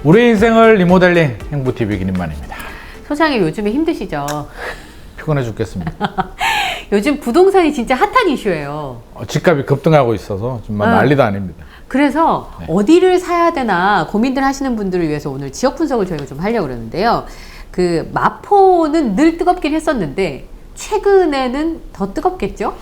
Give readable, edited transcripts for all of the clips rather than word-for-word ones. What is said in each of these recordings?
우리 인생을 리모델링 행복TV 김인만입니다. 소장님 요즘에 힘드시죠? 피곤해 죽겠습니다. 요즘 부동산이 진짜 핫한 이슈예요. 집값이 급등하고 있어서 정말 난리도 아닙니다. 그래서 네. 어디를 사야 되나 고민들 하시는 분들을 위해서 오늘 지역 분석을 저희가 좀 하려고 그러는데요. 그 마포는 늘 뜨겁긴 했었는데 최근에는 더 뜨겁겠죠?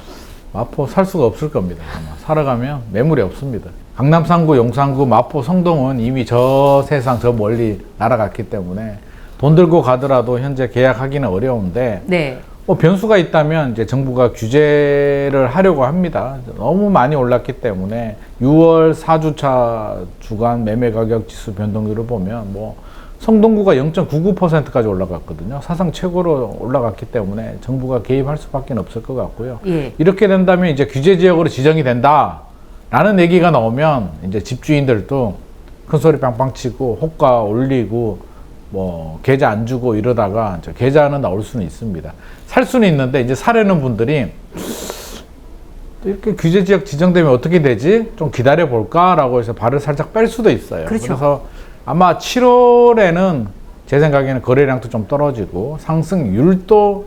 마포 살 수가 없을 겁니다. 아마 살아가면 매물이 없습니다. 강남 3구, 용산구, 마포, 성동은 이미 저 세상 저 멀리 날아갔기 때문에 돈 들고 가더라도 현재 계약하기는 어려운데 네. 뭐 변수가 있다면 이제 정부가 규제를 하려고 합니다. 너무 많이 올랐기 때문에 6월 4주차 주간 매매 가격 지수 변동률을 보면 뭐 성동구가 0.99%까지 올라갔거든요. 사상 최고로 올라갔기 때문에 정부가 개입할 수밖에 없을 것 같고요. 예. 이렇게 된다면 이제 규제 지역으로 지정이 된다라는 얘기가 나오면 이제 집주인들도 큰 소리 빵빵 치고 호가 올리고 뭐 계좌 안 주고 이러다가 이제 계좌는 나올 수는 있습니다. 살 수는 있는데 이제 사려는 분들이 이렇게 규제 지역 지정되면 어떻게 되지? 좀 기다려 볼까라고 해서 발을 살짝 뺄 수도 있어요. 그렇죠. 그래서 아마 7월에는 제 생각에는 거래량도 좀 떨어지고 상승률도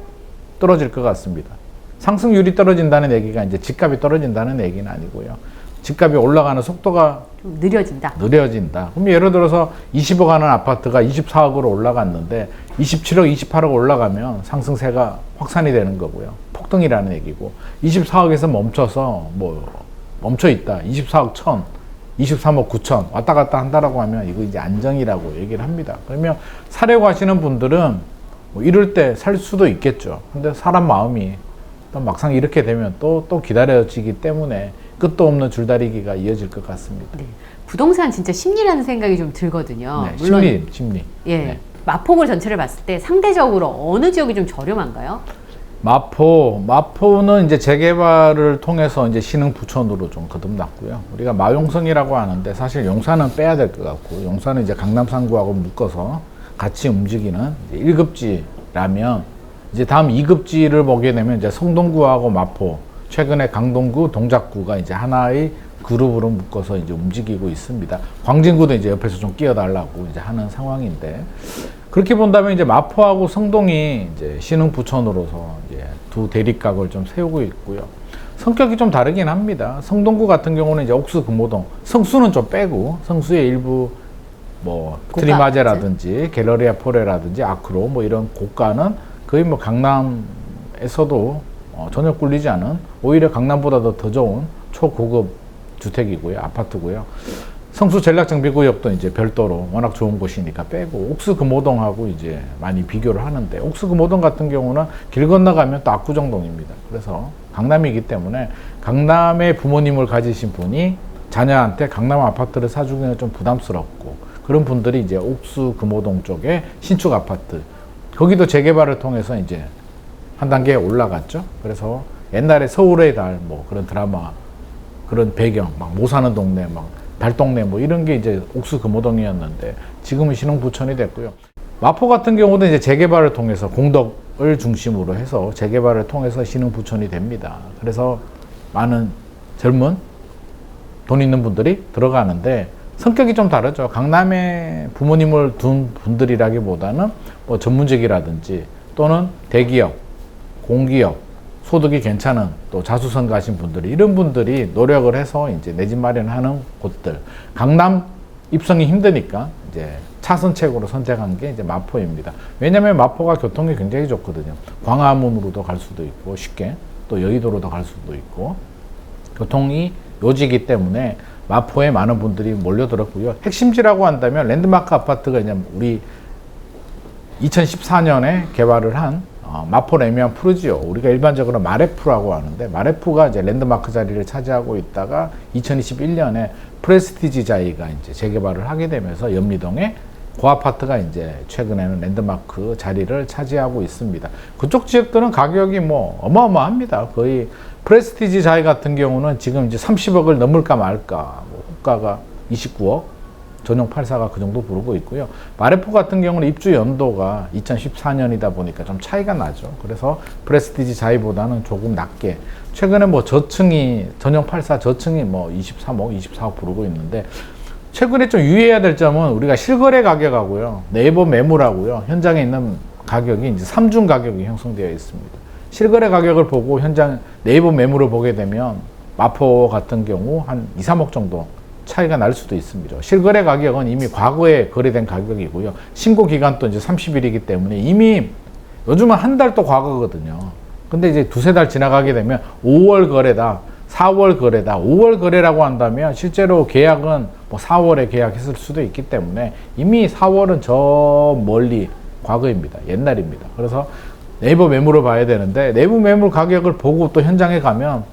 떨어질 것 같습니다. 상승률이 떨어진다는 얘기가 이제 집값이 떨어진다는 얘기는 아니고요. 집값이 올라가는 속도가 좀 느려진다. 그럼 예를 들어서 20억 하는 아파트가 24억으로 올라갔는데 27억, 28억 올라가면 상승세가 확산이 되는 거고요. 폭등이라는 얘기고 24억에서 멈춰서 멈춰 있다. 24억 1천, 23억 9천 왔다 갔다 한다라고 하면 이거 이제 안정이라고 얘기를 합니다. 그러면 사려고 하시는 분들은 뭐 이럴 때 살 수도 있겠죠. 근데 사람 마음이 또 막상 이렇게 되면 또 기다려지기 때문에 끝도 없는 줄다리기가 이어질 것 같습니다. 네. 부동산 진짜 심리라는 생각이 좀 들거든요. 네, 물론 심리. 예. 네. 마포구 전체를 봤을 때 상대적으로 어느 지역이 좀 저렴한가요? 마포는 이제 재개발을 통해서 이제 신흥 부촌으로 좀 거듭났고요. 우리가 마용성이라고 하는데 사실 용산은 빼야 될 것 같고, 용산은 이제 강남 3구하고 묶어서 같이 움직이는 1급지라면 이제 다음 2급지를 보게 되면 이제 성동구하고 마포, 최근에 강동구, 동작구가 이제 하나의 그룹으로 묶어서 이제 움직이고 있습니다. 광진구도 이제 옆에서 좀 끼어달라고 이제 하는 상황인데, 그렇게 본다면 이제 마포하고 성동이 이제 신흥 부촌으로서 이제 두 대립각을 좀 세우고 있고요. 성격이 좀 다르긴 합니다. 성동구 같은 경우는 이제 옥수 금호동, 성수는 좀 빼고 성수의 일부 뭐 트리마제라든지 갤러리아 포레라든지 아크로 뭐 이런 고가는 거의 뭐 강남에서도 전혀 꿀리지 않은, 오히려 강남보다 더 좋은 초고급 주택이고요. 아파트고요. 성수 전략정비구역도 이제 별도로 워낙 좋은 곳이니까 빼고 옥수 금호동하고 이제 많이 비교를 하는데, 옥수 금호동 같은 경우는 길 건너가면 또 압구정동입니다. 그래서 강남이기 때문에 강남의 부모님을 가지신 분이 자녀한테 강남 아파트를 사주기는 좀 부담스럽고, 그런 분들이 이제 옥수 금호동 쪽에 신축 아파트, 거기도 재개발을 통해서 이제 한 단계 올라갔죠. 그래서 옛날에 서울의 달 뭐 그런 드라마, 그런 배경, 막 못 사는 동네, 막 달동네 뭐 이런 게 이제 옥수 금호동이었는데 지금은 신흥 부촌이 됐고요. 마포 같은 경우도 이제 재개발을 통해서 공덕을 중심으로 해서 재개발을 통해서 신흥 부촌이 됩니다. 그래서 많은 젊은 돈 있는 분들이 들어가는데 성격이 좀 다르죠. 강남에 부모님을 둔 분들이라기보다는 뭐 전문직이라든지 또는 대기업, 공기업, 소득이 괜찮은 또 자수성 가신 분들이, 이런 분들이 노력을 해서 이제 내 집 마련하는 곳들, 강남 입성이 힘드니까 이제 차선책으로 선택한 게 이제 마포입니다. 왜냐하면 마포가 교통이 굉장히 좋거든요. 광화문으로도 갈 수도 있고 쉽게, 또 여의도로도 갈 수도 있고 교통이 요지기 때문에 마포에 많은 분들이 몰려들었고요. 핵심지라고 한다면 랜드마크 아파트가 이제 우리 2014년에 개발을 한 마포 레미안 푸르지오, 우리가 일반적으로 마레프라고 하는데, 마레프가 이제 랜드마크 자리를 차지하고 있다가 2021년에 프레스티지 자이가 이제 재개발을 하게 되면서 염리동에 그 아파트가 이제 최근에는 랜드마크 자리를 차지하고 있습니다. 그쪽 지역들은 가격이 뭐 어마어마합니다. 거의 프레스티지 자이 같은 경우는 지금 이제 30억을 넘을까 말까, 뭐 호가가 29억, 전용 84가 그 정도 부르고 있고요. 마레포 같은 경우는 입주 연도가 2014년이다 보니까 좀 차이가 나죠. 그래서 프레스티지 자이보다는 조금 낮게, 최근에 뭐 저층이 전용 84 저층이 뭐 23억, 24억 부르고 있는데 최근에 좀 유의해야 될 점은 우리가 실거래 가격하고요, 네이버 매물하고요, 현장에 있는 가격이 이제 삼중 가격이 형성되어 있습니다. 실거래 가격을 보고 현장 네이버 매물을 보게 되면 마포 같은 경우 한 2, 3억 정도 차이가 날 수도 있습니다. 실거래 가격은 이미 과거에 거래된 가격이고요. 신고 기간도 이제 30일이기 때문에 이미 요즘은 한 달 또 과거거든요. 근데 이제 두세 달 지나가게 되면 5월 거래다, 4월 거래다. 5월 거래라고 한다면 실제로 계약은 뭐 4월에 계약했을 수도 있기 때문에 이미 4월은 저 멀리 과거입니다. 옛날입니다. 그래서 네이버 매물을 봐야 되는데 네이버 매물 가격을 보고 또 현장에 가면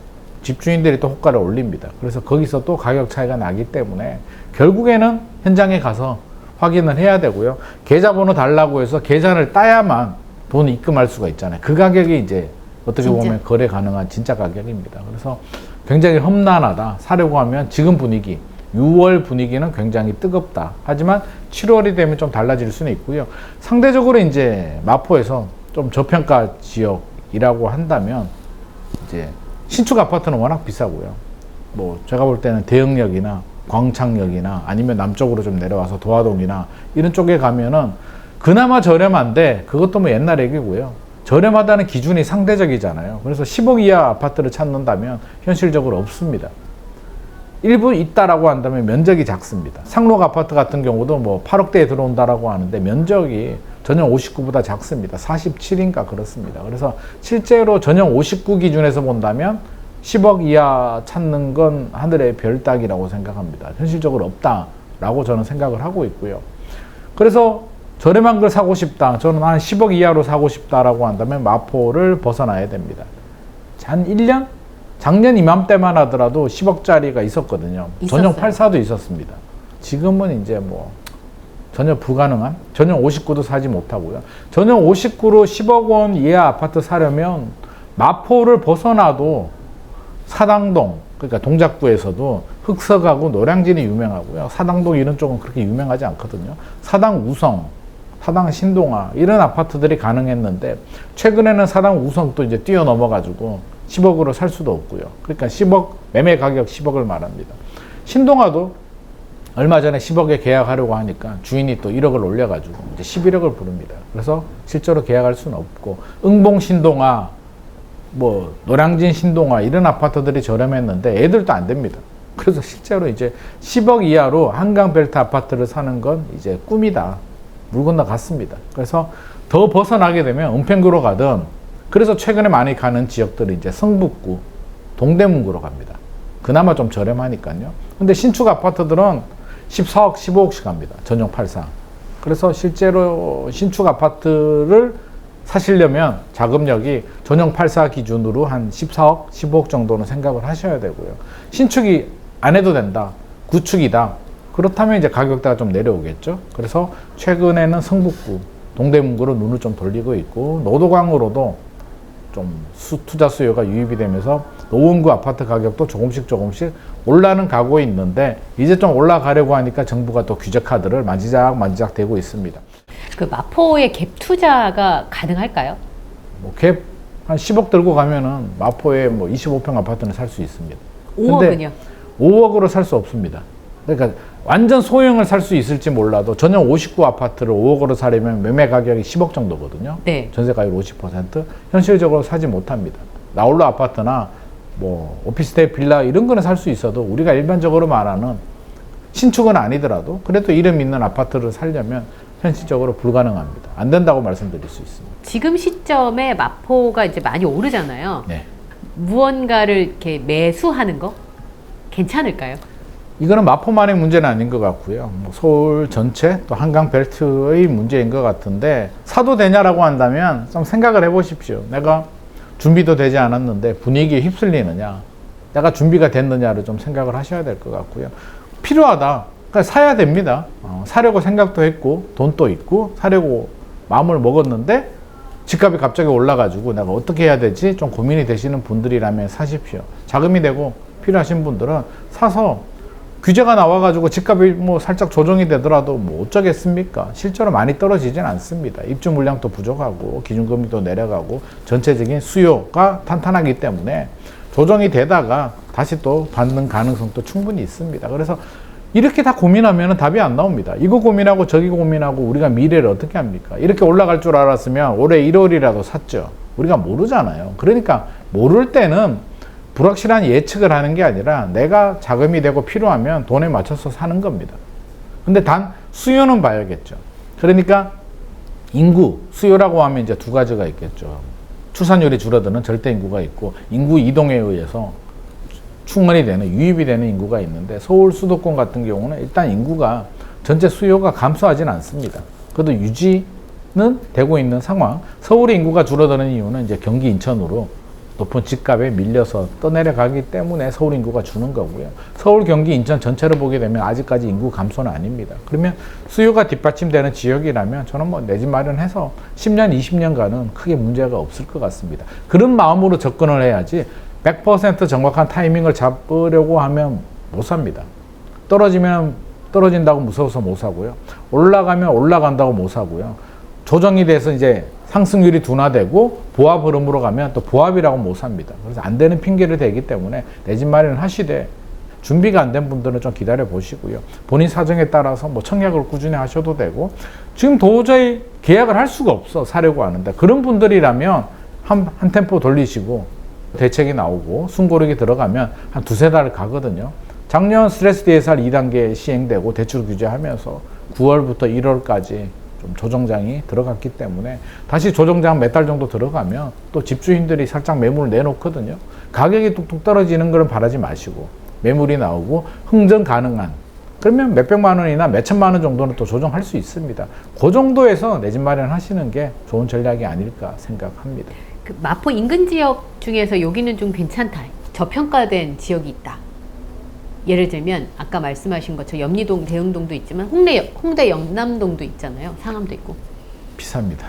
집주인들이 또 호가를 올립니다. 그래서 거기서 또 가격 차이가 나기 때문에 결국에는 현장에 가서 확인을 해야 되고요. 계좌번호 달라고 해서 계좌를 따야만 돈 입금할 수가 있잖아요. 그 가격이 이제 어떻게 진짜? 보면 거래 가능한 진짜 가격입니다. 그래서 굉장히 험난하다. 사려고 하면 지금 분위기, 6월 분위기는 굉장히 뜨겁다. 하지만 7월이 되면 좀 달라질 수는 있고요. 상대적으로 이제 마포에서 좀 저평가 지역이라고 한다면 이제 신축 아파트는 워낙 비싸고요. 뭐 제가 볼 때는 대흥역이나 광창역이나 아니면 남쪽으로 좀 내려와서 도화동이나 이런 쪽에 가면은 그나마 저렴한데 그것도 뭐 옛날 얘기고요. 저렴하다는 기준이 상대적이잖아요. 그래서 10억 이하 아파트를 찾는다면 현실적으로 없습니다. 일부 있다라고 한다면 면적이 작습니다. 상록 아파트 같은 경우도 뭐 8억대에 들어온다라고 하는데 면적이 전용 59보다 작습니다. 47인가 그렇습니다. 그래서 실제로 전용 59 기준에서 본다면 10억 이하 찾는 건 하늘의 별 따기라고 생각합니다. 현실적으로 없다라고 저는 생각을 하고 있고요. 그래서 저렴한 걸 사고 싶다. 저는 한 10억 이하로 사고 싶다라고 한다면 마포를 벗어나야 됩니다. 한 1년? 작년 이맘때만 하더라도 10억짜리가 있었거든요. 전용 84도 있었습니다. 지금은 이제 뭐 전혀 불가능한, 전용 59도 사지 못하고요. 전용 59로 10억 원 이하 아파트 사려면 마포를 벗어나도 사당동, 그러니까 동작구에서도 흑석하고 노량진이 유명하고요. 사당동 이런 쪽은 그렇게 유명하지 않거든요. 사당 우성, 사당 신동아 이런 아파트들이 가능했는데 최근에는 사당 우성도 이제 뛰어넘어가지고 10억으로 살 수도 없고요. 그러니까 10억, 매매 가격 10억을 말합니다. 신동아도 얼마 전에 10억에 계약하려고 하니까 주인이 또 1억을 올려가지고 이제 11억을 부릅니다. 그래서 실제로 계약할 수는 없고, 응봉 신동아, 뭐 노량진 신동아 이런 아파트들이 저렴했는데 애들도 안 됩니다. 그래서 실제로 이제 10억 이하로 한강 벨트 아파트를 사는 건 이제 꿈이다. 물 건너갔습니다. 그래서 더 벗어나게 되면 은평구로 가든, 그래서 최근에 많이 가는 지역들이 이제 성북구, 동대문구로 갑니다. 그나마 좀 저렴하니까요. 근데 신축 아파트들은 14억, 15억씩 갑니다. 전용 84. 그래서 실제로 신축 아파트를 사시려면 자금력이 전용 84 기준으로 한 14억, 15억 정도는 생각을 하셔야 되고요. 신축이 안 해도 된다. 구축이다. 그렇다면 이제 가격대가 좀 내려오겠죠. 그래서 최근에는 성북구, 동대문구로 눈을 좀 돌리고 있고, 노도강으로도 좀 투자 수요가 유입이 되면서 노원구 아파트 가격도 조금씩 올라는 가고 있는데, 이제 좀 올라가려고 하니까 정부가 또 규제 카드를 만지작 대고 있습니다. 그 마포의 갭 투자가 가능할까요? 뭐 갭 한 10억 들고 가면은 마포에 뭐 25평 아파트는 살 수 있습니다. 5억은요? 5억으로 살 수 없습니다. 그러니까 완전 소형을 살 수 있을지 몰라도 전용 59 아파트를 5억으로 사려면 매매 가격이 10억 정도거든요. 네. 전세 가율 50%. 현실적으로 사지 못합니다. 나홀로 아파트나 뭐 오피스텔 빌라 이런 거는 살 수 있어도 우리가 일반적으로 말하는 신축은 아니더라도 그래도 이름 있는 아파트를 살려면 현실적으로 불가능합니다. 안 된다고 말씀드릴 수 있습니다. 지금 시점에 마포가 이제 많이 오르잖아요. 네. 무언가를 이렇게 매수하는 거 괜찮을까요? 이거는 마포만의 문제는 아닌 것 같고요. 뭐 서울 전체 또 한강 벨트의 문제인 것 같은데, 사도 되냐라고 한다면 좀 생각을 해보십시오. 내가 준비도 되지 않았는데 분위기에 휩쓸리느냐, 내가 준비가 됐느냐를 좀 생각을 하셔야 될 것 같고요. 필요하다. 그러니까 사야 됩니다. 사려고 생각도 했고 돈도 있고 사려고 마음을 먹었는데 집값이 갑자기 올라가지고 내가 어떻게 해야 되지? 좀 고민이 되시는 분들이라면 사십시오. 자금이 되고 필요하신 분들은 사서, 규제가 나와가지고 집값이 뭐 살짝 조정이 되더라도 뭐 어쩌겠습니까? 실제로 많이 떨어지진 않습니다. 입주 물량도 부족하고 기준금리도 내려가고 전체적인 수요가 탄탄하기 때문에 조정이 되다가 다시 또 받는 가능성도 충분히 있습니다. 그래서 이렇게 다 고민하면 답이 안 나옵니다. 이거 고민하고 저기 고민하고 우리가 미래를 어떻게 합니까? 이렇게 올라갈 줄 알았으면 올해 1월이라도 샀죠. 우리가 모르잖아요. 그러니까 모를 때는 불확실한 예측을 하는 게 아니라 내가 자금이 되고 필요하면 돈에 맞춰서 사는 겁니다. 근데 단 수요는 봐야겠죠. 그러니까 인구, 수요라고 하면 이제 두 가지가 있겠죠. 출산율이 줄어드는 절대 인구가 있고 인구 이동에 의해서 충원이 되는, 유입이 되는 인구가 있는데 서울 수도권 같은 경우는 일단 인구가 전체 수요가 감소하진 않습니다. 그래도 유지는 되고 있는 상황. 서울의 인구가 줄어드는 이유는 이제 경기 인천으로 높은 집값에 밀려서 떠내려가기 때문에 서울 인구가 주는 거고요. 서울, 경기, 인천 전체를 보게 되면 아직까지 인구 감소는 아닙니다. 그러면 수요가 뒷받침되는 지역이라면 저는 뭐 내 집 마련해서 10년, 20년간은 크게 문제가 없을 것 같습니다. 그런 마음으로 접근을 해야지 100% 정확한 타이밍을 잡으려고 하면 못 삽니다. 떨어지면 떨어진다고 무서워서 못 사고요. 올라가면 올라간다고 못 사고요. 조정이 돼서 이제 상승률이 둔화되고 보합 흐름으로 가면 또 보합이라고 못 삽니다. 그래서 안 되는 핑계를 대기 때문에 내 집 마련을 하시되 준비가 안 된 분들은 좀 기다려 보시고요. 본인 사정에 따라서 뭐 청약을 꾸준히 하셔도 되고 지금 도저히 계약을 할 수가 없어 사려고 하는데 그런 분들이라면 한 템포 돌리시고 대책이 나오고 순고력이 들어가면 한 두세 달 가거든요. 작년 스트레스 DSR 2단계 시행되고 대출 규제하면서 9월부터 1월까지 좀 조정장이 들어갔기 때문에 다시 조정장 몇 달 정도 들어가면 또 집주인들이 살짝 매물을 내놓거든요. 가격이 뚝뚝 떨어지는 걸 바라지 마시고 매물이 나오고 흥정 가능한 그러면 몇백만 원이나 몇천만 원 정도는 또 조정할 수 있습니다. 그 정도에서 내 집 마련하시는 게 좋은 전략이 아닐까 생각합니다. 그 마포 인근 지역 중에서 여기는 좀 괜찮다. 저평가된 지역이 있다. 예를 들면 아까 말씀하신 것처럼 염리동, 대흥동도 있지만 홍대 영남동도 있잖아요. 상암도 있고. 비쌉니다.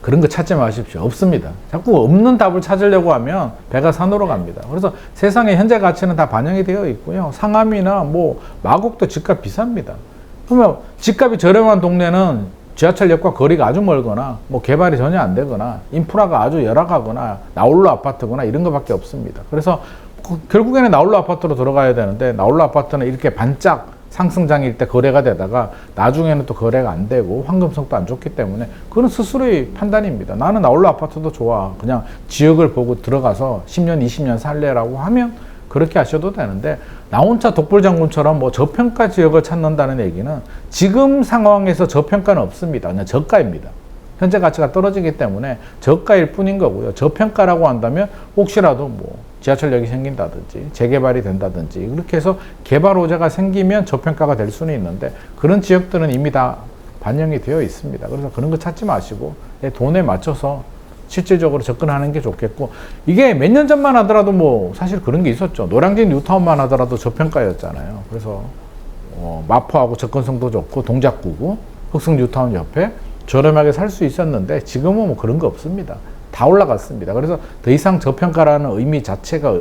그런 거 찾지 마십시오. 없습니다. 자꾸 없는 답을 찾으려고 하면 배가 산으로 갑니다. 그래서 세상의 현재 가치는 다 반영이 되어 있고요. 상암이나 뭐 마곡도 집값 비쌉니다. 그러면 집값이 저렴한 동네는 지하철역과 거리가 아주 멀거나 뭐 개발이 전혀 안 되거나 인프라가 아주 열악하거나 나홀로 아파트거나 이런 것밖에 없습니다. 그래서 결국에는 나홀로 아파트로 들어가야 되는데 나홀로 아파트는 이렇게 반짝 상승장일 때 거래가 되다가 나중에는 또 거래가 안 되고 황금성도 안 좋기 때문에 그건 스스로의 판단입니다. 나는 나홀로 아파트도 좋아. 그냥 지역을 보고 들어가서 10년, 20년 살래라고 하면 그렇게 하셔도 되는데 나 혼자 독불장군처럼 뭐 저평가 지역을 찾는다는 얘기는 지금 상황에서 저평가는 없습니다. 그냥 저가입니다. 현재 가치가 떨어지기 때문에 저가일 뿐인 거고요. 저평가라고 한다면 혹시라도 뭐 지하철역이 생긴다든지 재개발이 된다든지 그렇게 해서 개발 호재가 생기면 저평가가 될 수는 있는데 그런 지역들은 이미 다 반영이 되어 있습니다. 그래서 그런 거 찾지 마시고 내 돈에 맞춰서 실질적으로 접근하는 게 좋겠고 이게 몇 년 전만 하더라도 뭐 사실 그런 게 있었죠. 노량진 뉴타운만 하더라도 저평가였잖아요. 그래서 마포하고 접근성도 좋고 동작구고 흑성 뉴타운 옆에 저렴하게 살 수 있었는데 지금은 뭐 그런 거 없습니다. 다 올라갔습니다. 그래서 더 이상 저평가라는 의미 자체가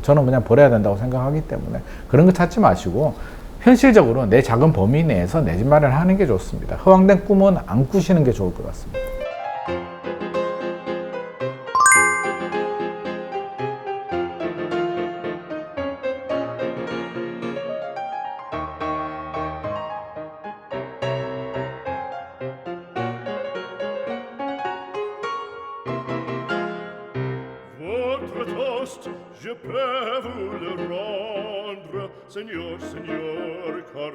저는 그냥 버려야 된다고 생각하기 때문에 그런 거 찾지 마시고 현실적으로 내 작은 범위 내에서 내 집 마련하는 게 좋습니다. 허황된 꿈은 안 꾸시는 게 좋을 것 같습니다. Je peux vous le rendre, Seigneur, Seigneur, car